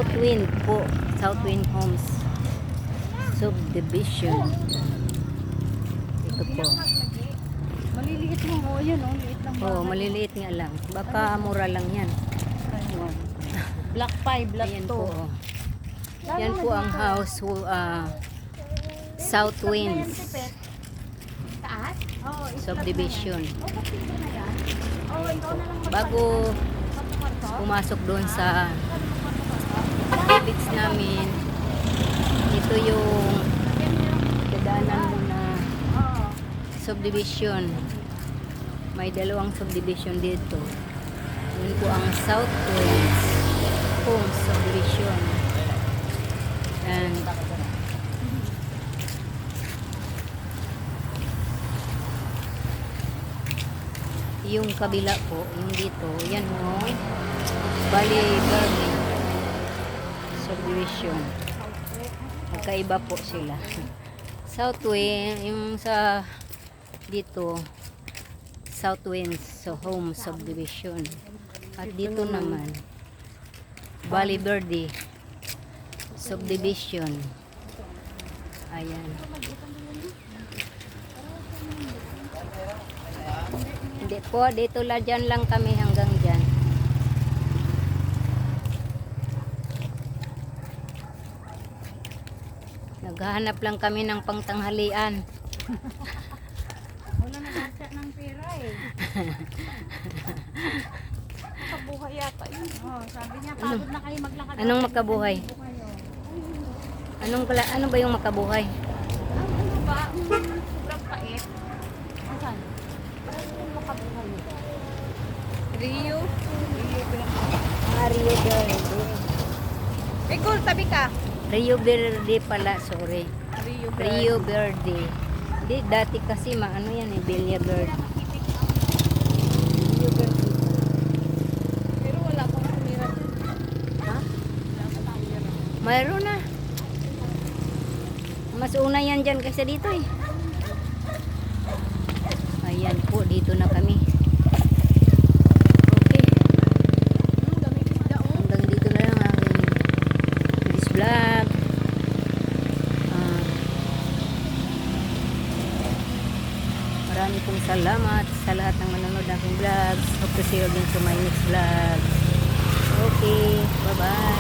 Southwind po. Southwind Homes Subdivision. Ito po. Maliliit mo. Oh, yun. Oh, liit lang. Oh, maliliit nga lang. Baka mura lang yan. Block 5, block 2. Ayan po. Oh. Yan po ang house Southwinds Taas? Oo. Subdivision. Oo, ikaw na lang. Bago pumasok doon sa village namin, ito yung dadaanan mo na subdivision. May dalawang subdivision dito. Yun po ang Southwinds Homes Subdivision. And yung kabila po, yung dito, yan mo, Bali Verde Subdivision. Magkaiba po sila. Southwind, yung sa dito, Southwinds so Home Subdivision. At dito naman, Bali Verde Subdivision. Ayan. Hindi po, dito la dyan lang kami hanggang dyan. Naghahanap lang kami ng pangtanghalian. Wala na nasa ng pera eh. Makabuhay yata yun. Oh, sabi niya, pagod na kayo maglakad. Anong makabuhay? Ano ba yung makabuhay? Ano ba? Sobrang pait. Asan? Anong makabuhay? Rio? Rio Verde. Cool, tabi ka. Rio Verde pala, sorry. Rio Rio Verde. Di, dati kasi ano yan eh, Villa Verde. Rio Verde. Pero wala pang tumira. Ha? Wala pang tumira. Mayroon na. Mas una yan dyan kaysa dito eh. Ayan po, dito na kami. Okay. Hanggang dito na lang ang this vlog. Marami pong salamat sa lahat ng manonood ng aking vlogs. Hope to see you again to my next vlog. Okay, bye bye.